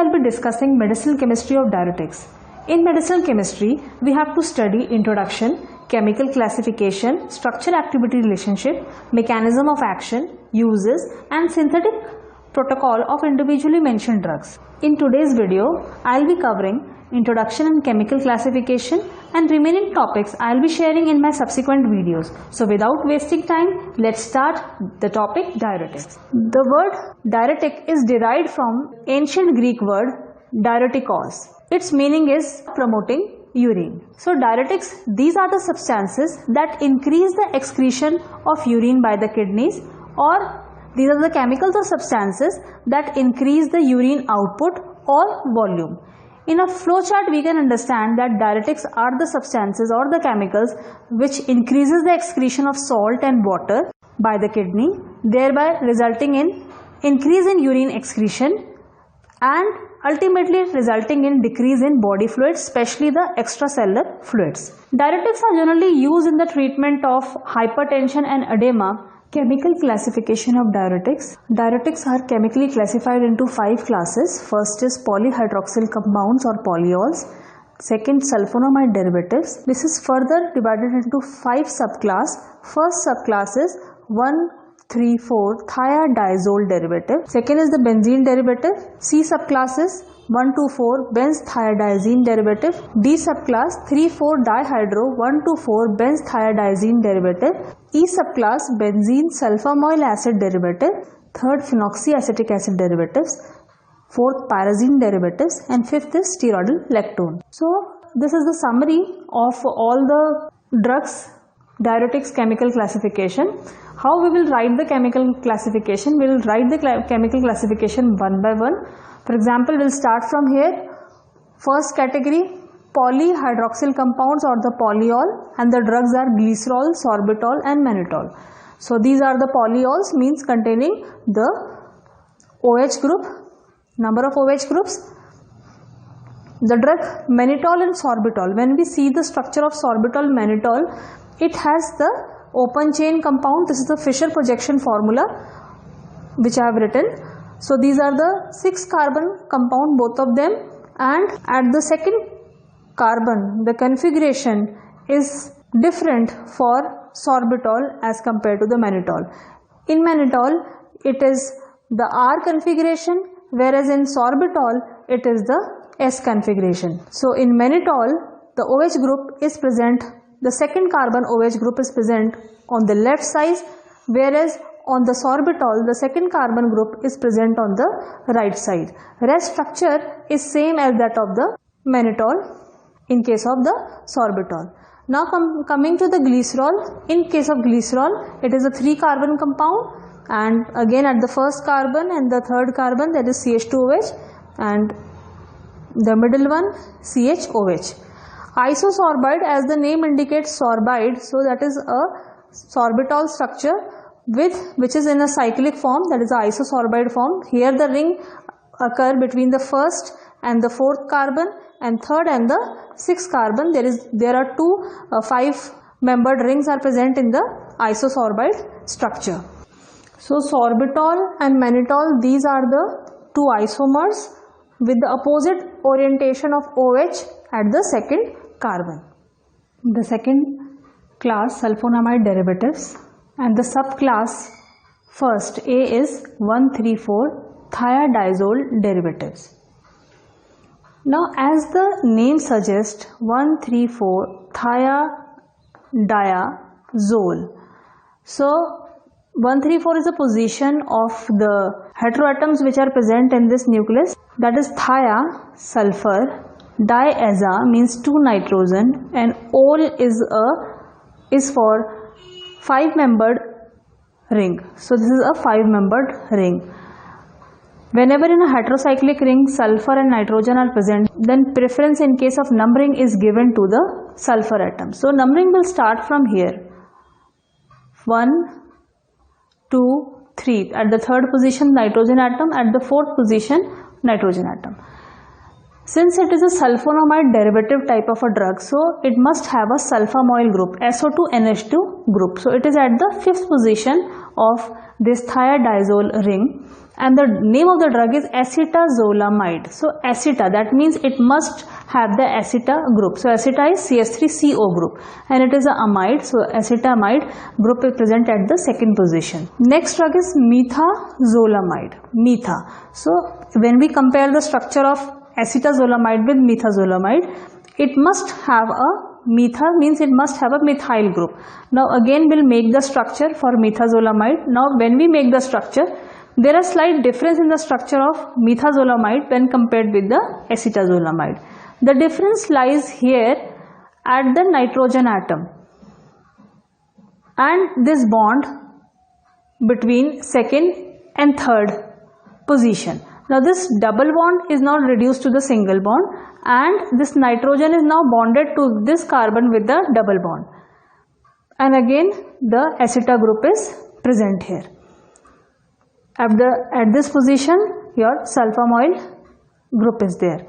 I'll be discussing medicinal chemistry of diuretics. In medicinal chemistry, we have to study introduction, chemical classification, structure-activity relationship, mechanism of action, uses, and synthetic protocol of individually mentioned drugs. In today's video, I'll be covering introduction and chemical classification, and remaining topics I'll be sharing in my subsequent videos. So without wasting time, let's start the topic diuretics. The word diuretic is derived from ancient Greek word Diuretikos. Its meaning is promoting urine. So diuretics, these are the substances that increase the excretion of urine by the kidneys, or these are the chemicals or substances that increase the urine output or volume. In a flowchart, we can understand that diuretics are the substances or the chemicals which increases the excretion of salt and water by the kidney, thereby resulting in increase in urine excretion and ultimately resulting in decrease in body fluids, especially the extracellular fluids. Diuretics are generally used in the treatment of hypertension and edema. Chemical classification of diuretics. Diuretics are chemically classified into 5 classes. First is polyhydroxyl compounds or polyols. Second, sulfonamide derivatives. This is further divided into 5 subclasses. First subclass is 1,3,4 thiazole derivative. Second is the benzene derivative. C subclass is 1,2,4 benz-thiazine derivative. D subclass 3,4-dihydro 1,2,4 benz-thiazine derivative. E subclass benzene sulfamyl acid derivative. Third, phenoxyacetic acid derivatives. Fourth, pyrazine derivatives, and fifth is steroidal lactone. So this is the summary of all the drugs diuretics chemical classification. How we will write the chemical classification? We will write the chemical classification one by one. For example, we will start from here. First category, polyhydroxyl compounds or the polyol, and the drugs are glycerol, sorbitol and mannitol. So these are the polyols, means containing the OH group, number of OH groups. The drug mannitol and sorbitol, when we see the structure of sorbitol, mannitol, it has the open chain compound. This is the Fischer projection formula which I have written. So these are the 6 carbon compound, both of them, and at the second carbon the configuration is different for sorbitol as compared to the mannitol. In mannitol it is the R configuration, whereas in sorbitol it is the S configuration. So in mannitol the OH group is present, the second carbon OH group is present on the left side, whereas on the sorbitol the second carbon group is present on the right side. Rest structure is same as that of the mannitol in case of the sorbitol. Now coming to the glycerol. In case of glycerol, it is a 3 carbon compound, and again at the first carbon and the third carbon there is CH2OH, and the middle one CHOH. Isosorbide, as the name indicates, sorbide, so that is a sorbitol structure which is in a cyclic form, that is the isosorbide form. Here the ring occur between the first and the fourth carbon, and third and the sixth carbon. There are 2 5-membered rings are present in the isosorbide structure. So sorbitol and mannitol, these are the 2 isomers with the opposite orientation of OH at the second carbon. The second class, sulfonamide derivatives, and the subclass first A is 1,3,4 thiazole derivatives. Now as the name suggests, 1,3,4 thiazole. So 1,3,4 is a position of the heteroatoms which are present in this nucleus, that is thia, sulfur, diaza means 2 nitrogen, and ol is for 5-membered ring. So this is a 5-membered ring. Whenever in a heterocyclic ring sulfur and nitrogen are present, then preference in case of numbering is given to the sulfur atom. So numbering will start from here. 1, 2, 3. At the third position nitrogen atom, at the fourth position nitrogen atom. Since it is a sulfonamide derivative type of a drug, so it must have a sulfamoyl group, SO2NH2 group. So it is at the 5th position of this thiazole ring, and the name of the drug is acetazolamide. So aceta, that means it must have the aceta group. So aceta is CH3CO group, and it is a amide. So acetamide group is present at the 2nd position. Next drug is methazolamide. Metha. So when we compare the structure of acetazolamide with methazolamide, it must have a metha, means it must have a methyl group. Now again we'll make the structure for methazolamide. Now when we make the structure, there are slight difference in the structure of methazolamide when compared with the acetazolamide. The difference lies here at the nitrogen atom and this bond between 2nd and 3rd position. Now this double bond is now reduced to the single bond, and this nitrogen is now bonded to this carbon with the double bond, and again the aceta group is present here. At this position your sulfamoyl group is there.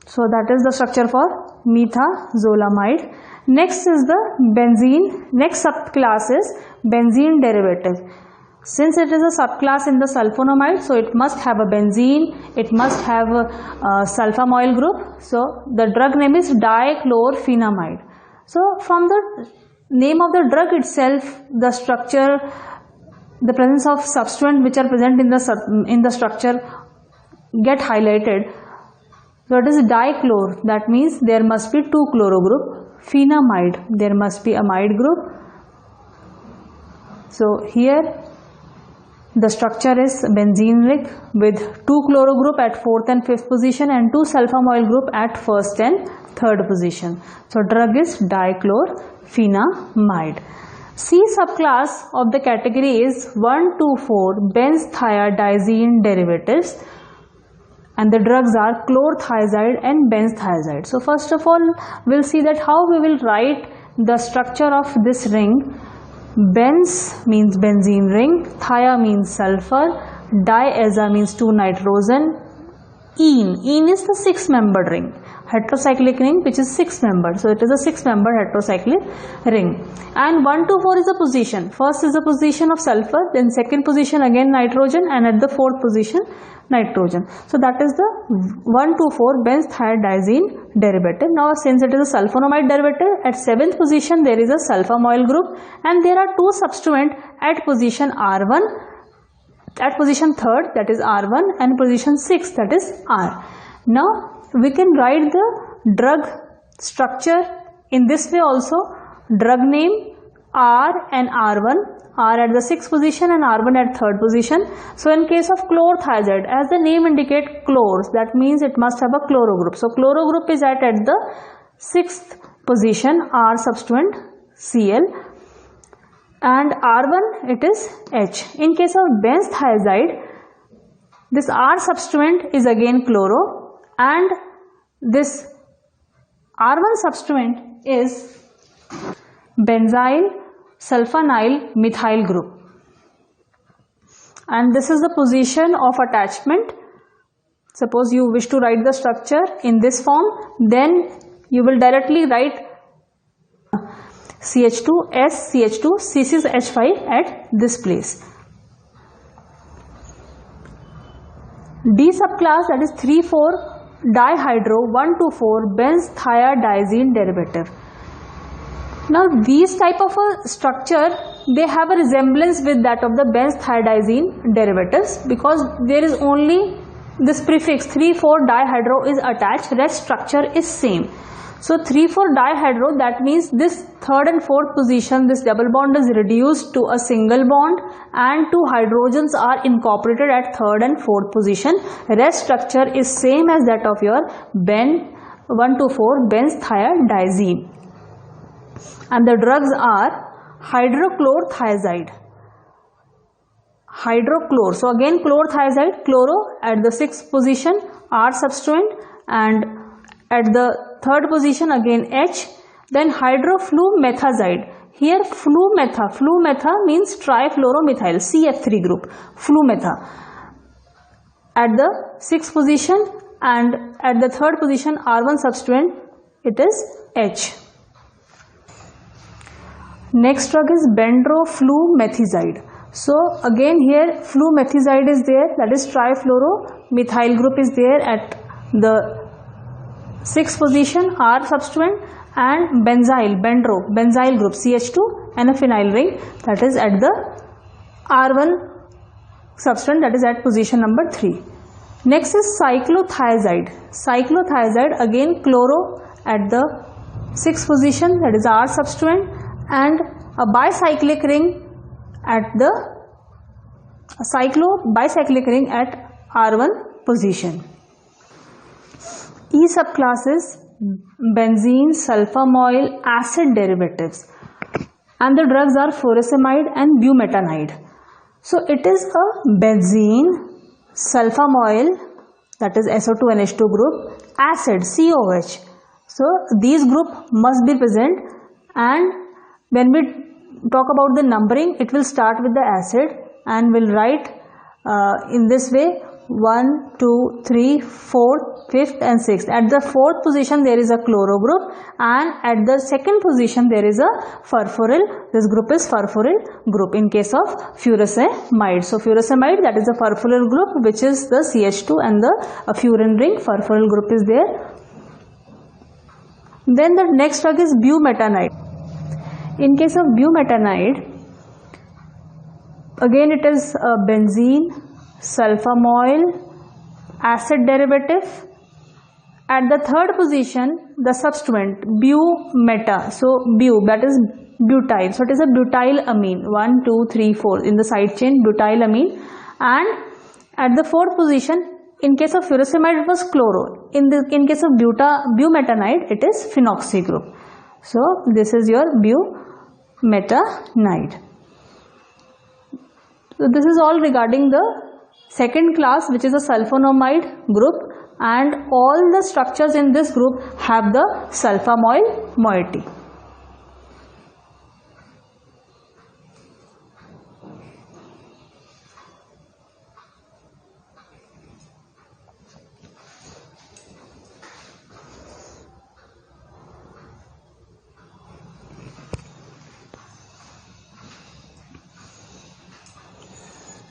So that is the structure for methazolamide. Next is the benzene. Next subclass is benzene derivative. Since it is a subclass in the sulfonamide, so it must have a benzene, it must have a sulfamoyl group. So the drug name is dichlorphenamide. So from the name of the drug itself, the structure, the presence of substituent which are present in the structure get highlighted. So it is dichlor, that means there must be 2 chloro group. Phenamide, there must be amide group. So here the structure is benzenic with 2 chloro group at 4th and 5th position and 2 sulfamoyl group at 1st and 3rd position. So drug is dichlorphenamide. C subclass of the category is 1,2,4 benzthiazine derivatives, and the drugs are chlorothiazide and benzthiazide. So first of all we'll see that how we will write the structure of this ring. Benz means benzene ring, thia means sulfur, diaza means 2 nitrogen, ene is the 6-membered ring, heterocyclic ring which is 6-membered. So it is a 6-membered heterocyclic ring. And 1 to 4 is the position. First is the position of sulfur, then 2nd position again nitrogen, and at the 4th position nitrogen. So that is the 1,2,4 benzthiazine derivative. Now since it is a sulfonamide derivative, at 7th position there is a sulfamoyl group, and there are 2 substituents at position R1, at position 3rd, that is R1, and position 6th, that is R. Now we can write the drug structure in this way also. Drug name R and R1, R at the 6th position and R1 at 3rd position. So in case of chlorothiazide, as the name indicates chlors, that means it must have a chloro group. So chloro group is at the 6th position, R substituent Cl, and R1 it is H. In case of benzthiazide, this R substituent is again chloro, and this R1 substituent is benzyl sulfanyl methyl group, and this is the position of attachment. Suppose you wish to write the structure in this form, then you will directly write CH2 S CH2 C6H5 at this place. D subclass, that is 3,4 dihydro 1,2,4 benzthiazine derivative. Now these type of a structure, they have a resemblance with that of the benzthiazine derivatives, because there is only this prefix 3,4 dihydro is attached, rest structure is same. So 3,4 dihydro, that means this 3rd and 4th position, this double bond is reduced to a single bond and 2 hydrogens are incorporated at 3rd and 4th position. Rest structure is same as that of your 1,2,4 benzthiazine. And the drugs are hydrochlorothiazide, hydrochlor. So again chlorothiazide, chloro at the 6th position, R substituent, and at the 3rd position again H. Then hydroflumetazide. Here flumetha means trifluoromethyl, CF3 group, flumetha. At the 6th position and at the third position R1 substituent it is H. Next drug is bendroflumethiazide. So again here flumethiazide is there, that is trifluoromethyl group is there at the 6th position R substituent, and benzyl group CH2 and a phenyl ring, that is at the R1 substituent, that is at position number 3. Next is cyclothiazide. Cyclothiazide again chloro at the 6th position, that is R substituent, and a bicyclic ring at the bicyclic ring at R1 position. E subclass is benzene sulfonamide acid derivatives, and the drugs are furosemide and bumetanide. So it is a benzene sulfonamide, that is SO2NH2 group, acid COH. So these group must be present, and when we talk about the numbering, it will start with the acid and will write in this way 1, 2, 3, 4, 5th and 6th. At the 4th position there is a chloro group, and at the 2nd position there is a furfuryl. This group is furfuryl group in case of furosemide. So furosemide, that is a furfuryl group, which is the CH2 and the furan ring, furfuryl group is there. Then the next drug is bumetanide. In case of bumetanide, again it is a benzene sulfonamide acid derivative. At the 3rd position the substituent bumeta, so bu, that is butyl, so it is a butyl amine, 1, 2, 3, 4 in the side chain, butyl amine. And at the 4th position, in case of furosemide it was chloro, in case of bumetanide it is phenoxy group. So this is your bumetanide. So this is all regarding the second class, which is a sulfonamide group, and all the structures in this group have the sulfonamide moiety.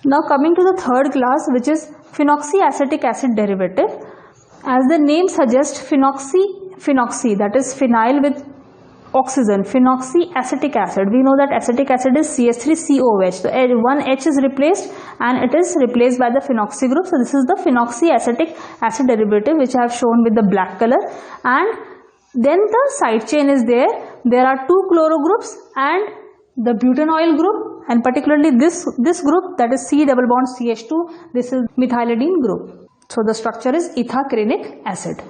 Now coming to the third class, which is phenoxyacetic acid derivative. As the name suggests, phenoxy, that is phenyl with oxygen, phenoxyacetic acid. We know that acetic acid is CH3COOH. So one H is replaced and it is replaced by the phenoxy group. So this is the phenoxyacetic acid derivative, which I have shown with the black color. And then the side chain is there. There are 2 chloro groups and the butanoyl group, and particularly this group, that is C double bond CH2, this is methylidene group. So the structure is ethacrenic acid.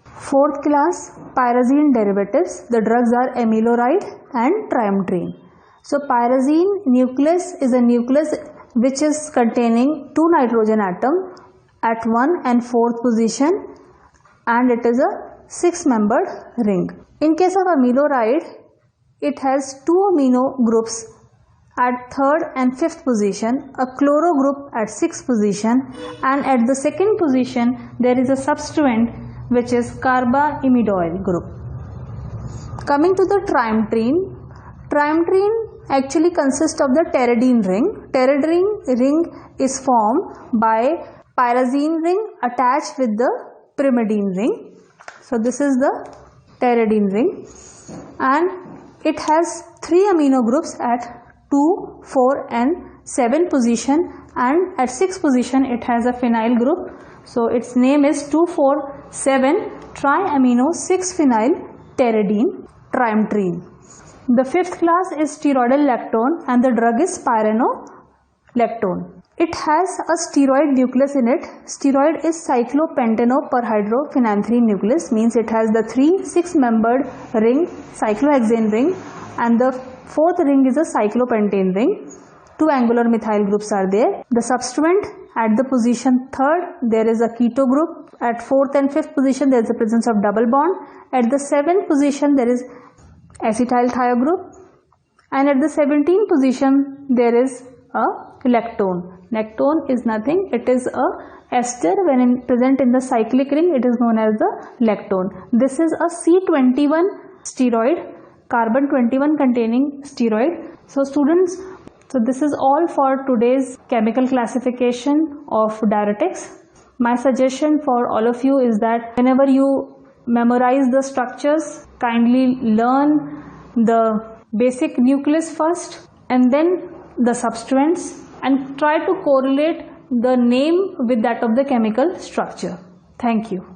Fourth class, pyrazine derivatives. The drugs are amiloride and triamtrene. So pyrazine nucleus is a nucleus which is containing 2 nitrogen atom at 1 and 4th position, and it is a 6-membered ring. In case of amiloride, it has 2 amino groups at 3rd and 5th position, a chloro group at 6th position, and at the 2nd position there is a substituent which is carbamidoyl group. Coming to the triamtrene, triamtrene actually consists of the pteridine ring. Pteridine ring is formed by pyrazine ring attached with the pyrimidine ring. So this is the pteridine ring, and it has 3 amino groups at 2, 4 and 7 position, and at 6th position it has a phenyl group. So its name is 2,4,7 triamino 6-phenyl pteridine triamtrene. The 5th class is steroidal lactone, and the drug is spironolactone. It has a steroid nucleus in it. Steroid is cyclopentanoperhydrophenanthrene nucleus, means it has the 3 6-membered ring, cyclohexane ring, and the 4th ring is a cyclopentane ring. 2 angular methyl groups are there. The substituent at the position 3rd, there is a keto group. At 4th and 5th position there is the presence of double bond. At the 7th position there is acetyl thio group, and at the 17th position there is a lactone. Lactone is nothing, it is a ester. When present in the cyclic ring, it is known as the lactone. This is a C21 steroid, carbon 21 containing steroid. So students, so this is all for today's chemical classification of diuretics. My suggestion for all of you is that whenever you memorize the structures, kindly learn the basic nucleus first and then the substituents, and try to correlate the name with that of the chemical structure. Thank you.